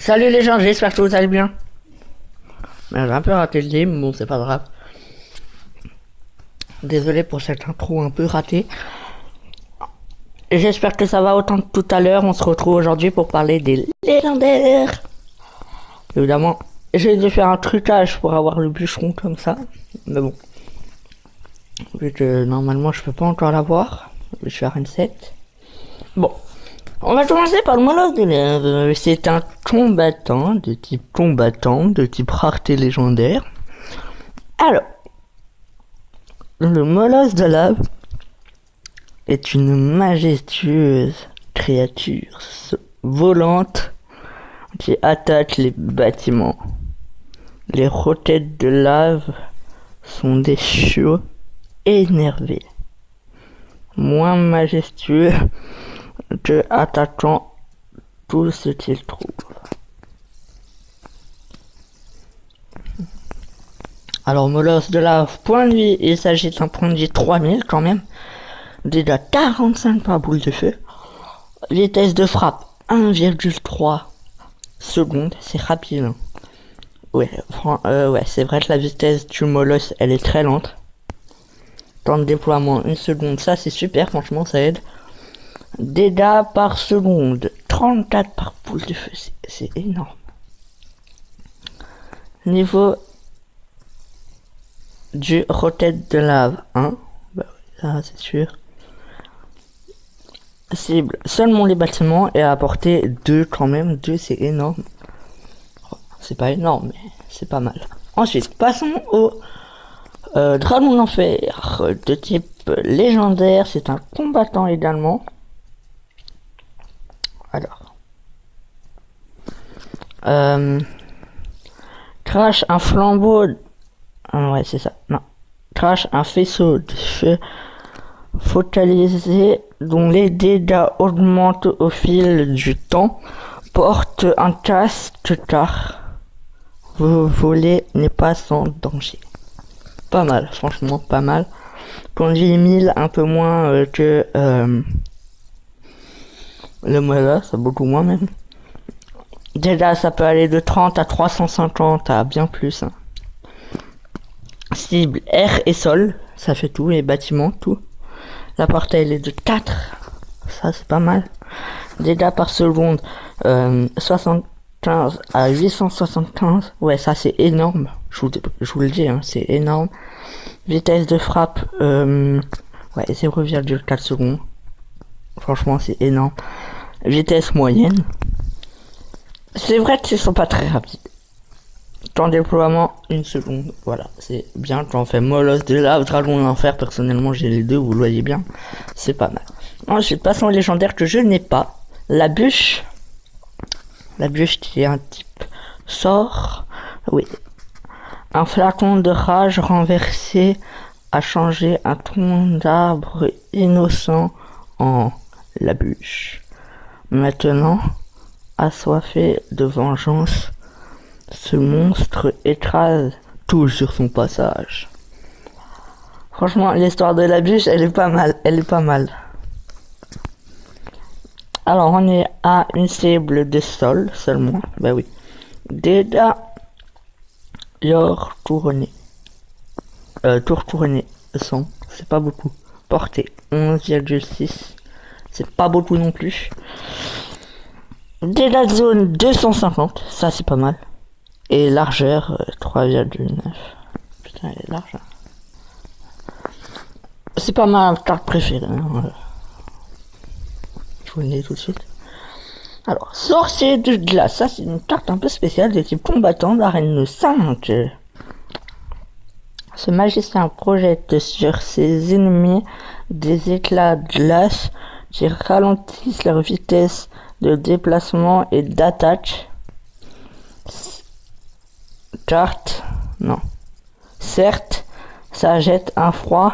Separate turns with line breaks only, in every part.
Salut les gens, j'espère que vous allez bien. J'ai un peu raté le game, bon c'est pas grave. Désolé pour cette intro un peu ratée. J'espère que ça va autant que tout à l'heure. On se retrouve aujourd'hui pour parler des légendaires. Évidemment, j'ai dû faire un trucage pour avoir le bûcheron comme ça. Mais bon. Vu que normalement je peux pas encore l'avoir. Je suis à reset. Bon. On va commencer par le molosse de lave. C'est un combattant, de type rareté légendaire. Alors, le molosse de lave est une majestueuse créature volante qui attaque les bâtiments. Les roquettes de lave sont des chiots énervés, moins majestueux que attaquant tout ce qu'ils trouvent. Alors molosse de lave, point de vie, il s'agit d'un point de vie 3000 quand même. Déjà 45 par boule de feu. Vitesse de frappe 1,3 secondes, c'est rapide. Hein. Ouais, c'est vrai que la vitesse du molosse elle est très lente. Temps de déploiement 1 seconde, ça c'est super, franchement ça aide. Dégâts par seconde 34 par boule de feu, c'est énorme. Niveau du roquette de lave 1, bah oui, ça c'est sûr. Cible seulement les bâtiments et à portée 2 quand même, 2 c'est énorme. C'est pas énorme mais c'est pas mal. Ensuite, passons au dragon d'enfer de type légendaire, c'est un combattant également. Alors. Crash un flambeau. Ouais, c'est ça. Non. Crash un faisceau de feu focalisé dont les dégâts augmentent au fil du temps. Porte un casque car vos volets n'est pas sans danger. Pas mal, franchement, pas mal. Conduit 1000, un peu moins que le Moella, c'est beaucoup moins même. Déjà, ça peut aller de 30 à 350 à bien plus. Hein. Cible air et sol, ça fait tout, les bâtiments, tout. La portée elle est de 4, ça c'est pas mal. Dégâts par seconde, 75 à 875, ouais ça c'est énorme, je vous le dis, hein, c'est énorme. Vitesse de frappe, ouais 0,4 secondes, franchement c'est énorme. Vitesse moyenne, c'est vrai qu'ils sont pas très rapides. Temps de déploiement 1 seconde, voilà, c'est bien quand on fait molosse de lave, dragon d'enfer, personnellement j'ai les deux, vous le voyez bien, c'est pas mal. Ensuite, passons au légendaire que je n'ai pas, la bûche qui est un type sort, oui, un flacon de rage renversé a changé un tronc d'arbre innocent en la bûche. Maintenant, assoiffé de vengeance, ce monstre écrase tout sur son passage. Franchement, l'histoire de la bûche, elle est pas mal. Alors, on est à une cible de sol seulement. Bah oui. Dégâts tour couronné 100, c'est pas beaucoup. Portée 11,6, c'est pas beaucoup non plus. Dégâts de zone 250, ça c'est pas mal. Et largeur 3,9. Putain, elle est large. C'est pas ma carte préférée. Hein. Je vous le dis tout de suite. Alors, sorcier de glace. Ça, c'est une carte un peu spéciale de type combattant d'arène 5. Ce magicien projette sur ses ennemis des éclats de glace qui ralentissent leur vitesse de déplacement et d'attaque. Carte, non. Certes, ça jette un froid,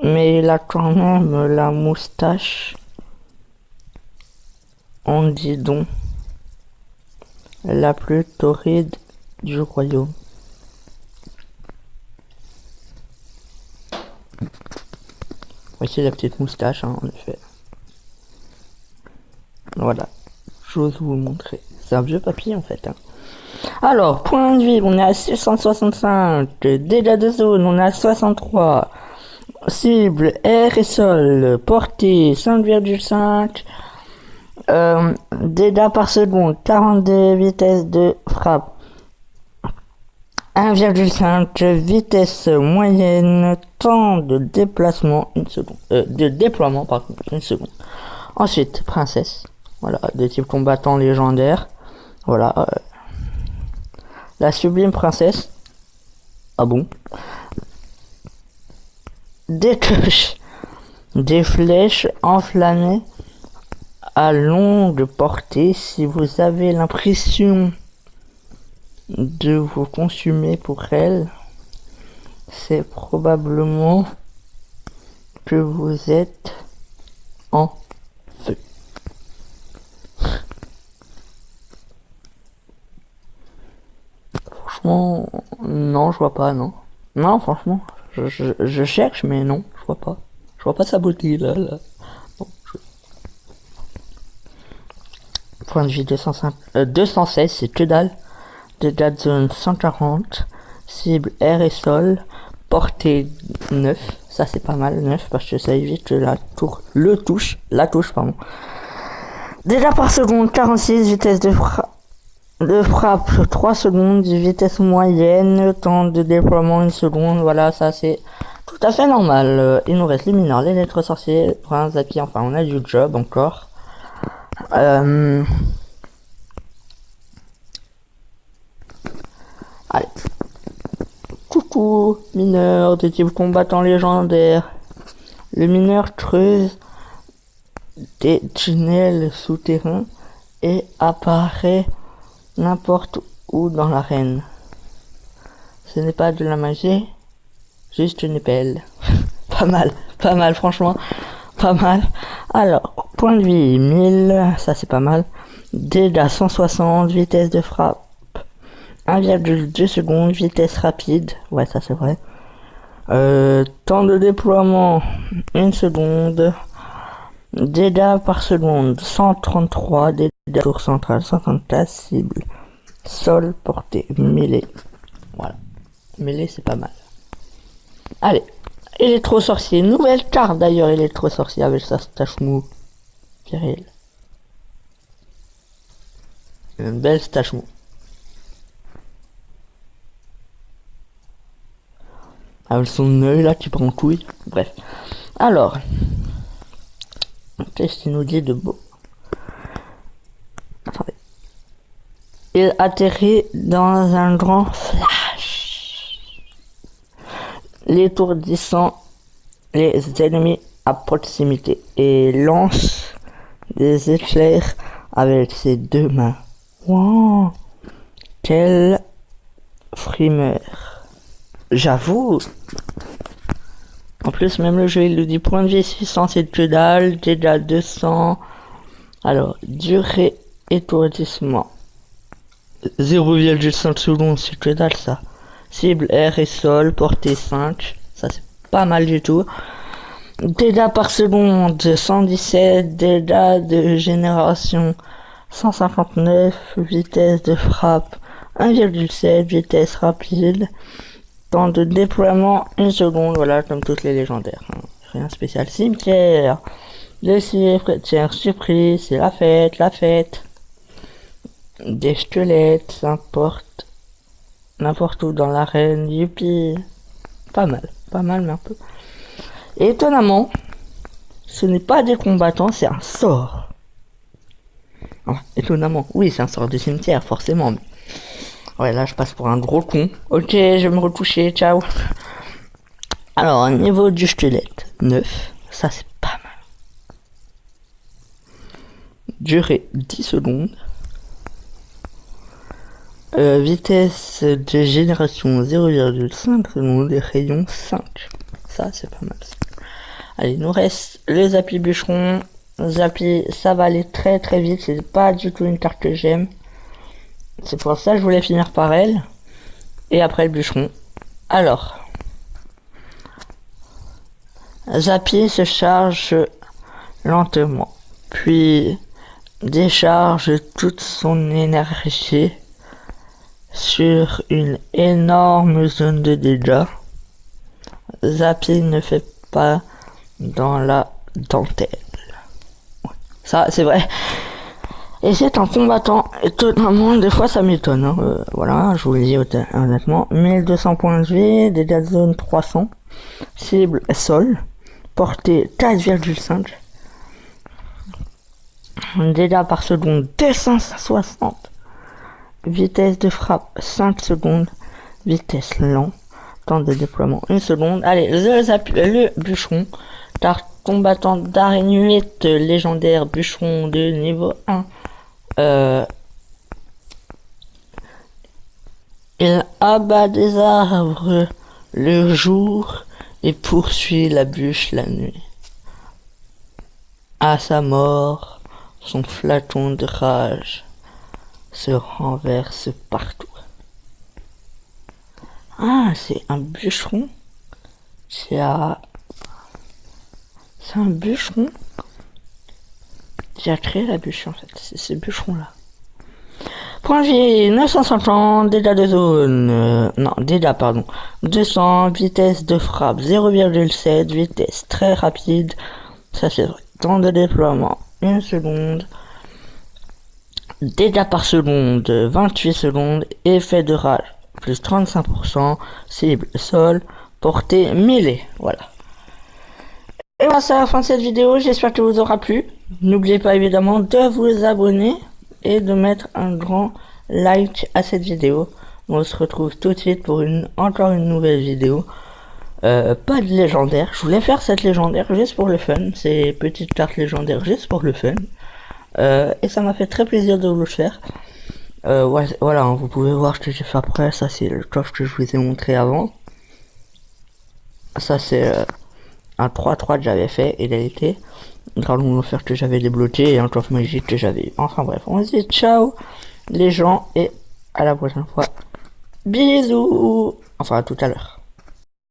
mais il a quand même la moustache. On dit donc la plus torride du royaume. Voici la petite moustache, hein, en effet. Voilà, j'ose vous montrer. C'est un vieux papier en fait. Hein. Alors, point de vie, on est à 665. Dégâts de zone, on est à 63. Cible, air et sol, portée 5,5. Dégâts par seconde, 42, vitesse de frappe 1,5, vitesse moyenne, temps de déplacement 1 seconde. De déploiement, pardon, 1 seconde. Ensuite, princesse, voilà, de type combattant légendaire. Voilà. La sublime princesse. Ah bon? Des cloches, des flèches enflammées à longue portée. Si vous avez l'impression de vous consumer pour elle, c'est probablement que vous êtes en feu. Franchement, non, je vois pas, non. Non, franchement, je cherche, mais non, je vois pas. Je vois pas sa beauté, là. Bon, Point de vie 216, c'est que dalle. Dégâts de zone 140. Cible air et sol. Portée 9. Ça, c'est pas mal, 9, parce que ça évite la touche, pardon. Dégâts par seconde, 46. Vitesse de frappe 3 secondes, vitesse moyenne, temps de déploiement 1 seconde, voilà, ça c'est tout à fait normal. Il nous reste les mineurs, les lettres sorciers, prince, Zappy, enfin on a du job encore. Allez. Coucou, mineur de type combattant légendaire. Le mineur creuse des tunnels souterrains et apparaît n'importe où dans l'arène. Ce n'est pas de la magie, juste une épelle. Pas mal, franchement, pas mal. Alors, point de vie 1000, ça c'est pas mal. Dégâts 160, vitesse de frappe 1,2 secondes, vitesse rapide, ouais ça c'est vrai. Temps de déploiement 1 seconde. Dégâts par seconde 133, dégâts tour central 54, cible sol, portée, mêlée. Voilà. Mêlée, c'est pas mal. Allez. Électro-sorcier. Nouvelle carte d'ailleurs, électro-sorcier avec sa stache mou. Viril. Une belle stache mou. Avec son œil là qui prend couille. Bref. Alors. Qu'est-ce qu'il nous dit de beau? Attendez. Il atterrit dans un grand flash, l'étourdissant les ennemis à proximité et lance des éclairs avec ses 2 mains. Wow, quelle frimeur. J'avoue. En plus, même le jeu, il nous dit point de vie 600, c'est que dalle, dégâts 200. Alors, durée étourdissement. 0,5 secondes, c'est que dalle ça. Cible air et sol, portée 5. Ça c'est pas mal du tout. Dégâts par seconde 117. Dégâts de génération 159. Vitesse de frappe 1,7. Vitesse rapide. Temps de déploiement 1 seconde. Voilà, comme toutes les légendaires. Rien spécial. Cimetière. Les cimetières surprise. C'est la fête. Des squelettes, n'importe où dans l'arène, youpi. Pas mal, mais un peu. Et étonnamment, ce n'est pas des combattants, c'est un sort. Ah, étonnamment, oui, c'est un sort de cimetière, forcément. Ouais, là, je passe pour un gros con. Ok, je vais me retoucher, ciao. Alors, au niveau du squelette, 9, ça c'est pas mal. Durée 10 secondes. Vitesse de génération 0,5 secondes et rayon 5. Ça, c'est pas mal. Allez, il nous reste le Zappy bûcheron. Zappy, ça va aller très très vite. C'est pas du tout une carte que j'aime. C'est pour ça que je voulais finir par elle. Et après le bûcheron. Alors. Zappy se charge lentement. Puis décharge toute son énergie sur une énorme zone de dégâts. Zappy ne fait pas dans la dentelle. Ça, c'est vrai. Et c'est un combattant étonnamment, des fois ça m'étonne. Hein. Voilà, je vous le dis honnêtement. 1200 points de vie, dégâts de zone 300, cible sol, portée 4,5, dégâts par seconde 260, vitesse de frappe 5 secondes, vitesse lent, temps de déploiement 1 seconde. Allez, le bûcheron, car combattant d'araignée légendaire bûcheron de niveau 1. Il abat des arbres le jour et poursuit la bûche la nuit. À sa mort, son flacon de rage se renverse partout. Ah, c'est un bûcheron. C'est un bûcheron qui a créé la bûche en fait. C'est ce bûcheron là. Point de vie 950, dégâts de zone, non, dégâts pardon, 200, vitesse de frappe 0,7, vitesse très rapide, ça c'est vrai, temps de déploiement 1 seconde, dégâts par seconde 28 secondes, effet de rage plus 35%, cible sol, portée mêlée, voilà. Et voilà, c'est la fin de cette vidéo, j'espère que vous aura plu. N'oubliez pas évidemment de vous abonner et de mettre un grand like à cette vidéo. On se retrouve tout de suite pour encore une nouvelle vidéo. Pas de légendaire, je voulais faire cette légendaire juste pour le fun, ces petites cartes légendaires juste pour le fun. Et ça m'a fait très plaisir de vous le faire. Ouais, voilà, hein, vous pouvez voir ce que j'ai fait après, ça c'est le coffre que je vous ai montré avant. Ça c'est un 3-3 que j'avais fait, égalité. Grâce au offert que j'avais débloqué et un coffre magique que j'avais eu. Enfin bref, on se dit ciao les gens et à la prochaine fois. Bisous. Enfin à tout à l'heure.